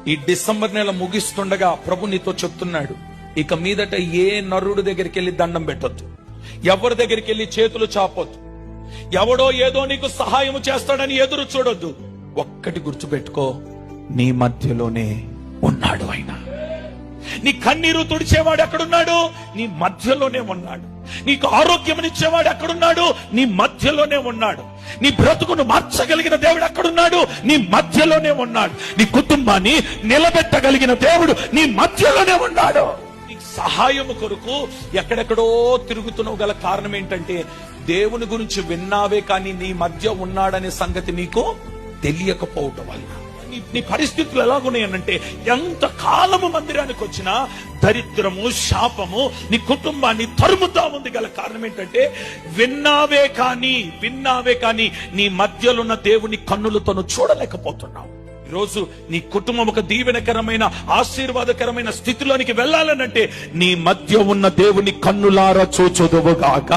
ఈ డిసెంబర్ నెల ముగిస్తుండగా ప్రభు నీతో చెప్తున్నాడు, ఇక మీదట ఏ నరుడు దగ్గరికి వెళ్ళి దండం పెట్టొద్దు, ఎవరి దగ్గరికి వెళ్ళి చేతులు చాపొద్దు, ఎవడో ఏదో నీకు సహాయం చేస్తాడని ఎదురు చూడొద్దు. ఒక్కటి గుర్తుపెట్టుకో, నీ మధ్యలోనే ఉన్నాడు ఆయన. నీ కన్నీరు తుడిచేవాడు ఎక్కడున్నాడు? నీ మధ్యలోనే ఉన్నాడు. నీకు ఆరోగ్యమునిచ్చేవాడు ఎక్కడున్నాడు? నీ మధ్యలోనే ఉన్నాడు. నీ బ్రతుకును మార్చగలిగిన దేవుడు ఎక్కడున్నాడు? నీ మధ్యలోనే ఉన్నాడు. నీ కుటుంబాన్ని నిలబెట్టగలిగిన దేవుడు నీ మధ్యలోనే ఉన్నాడు. నీకు సహాయం కొరకు ఎక్కడెక్కడో తిరుగుతున్నావు గల కారణం ఏంటంటే, దేవుని గురించి విన్నావే కానీ నీ మధ్య ఉన్నాడనే సంగతి నీకు తెలియకపోవటం వల్ల. నీ పరిస్థితులు ఎలాగున్నాయనంటే, ఎంత కాలము మందిరానికి వచ్చినా దరిద్రము, శాపము నీ కుటుంబాన్ని తరుముతా ఉంది గల కారణం ఏంటంటే, విన్నావే కానీ నీ మధ్యలో ఉన్న దేవుని కన్నులతో చూడలేకపోతున్నావు. ఈరోజు నీ కుటుంబం ఒక దీవెనకరమైన, ఆశీర్వాదకరమైన స్థితిలోనికి వెళ్ళాలనంటే, నీ మధ్య ఉన్న దేవుని కన్నులారా చూచుదువుగాక.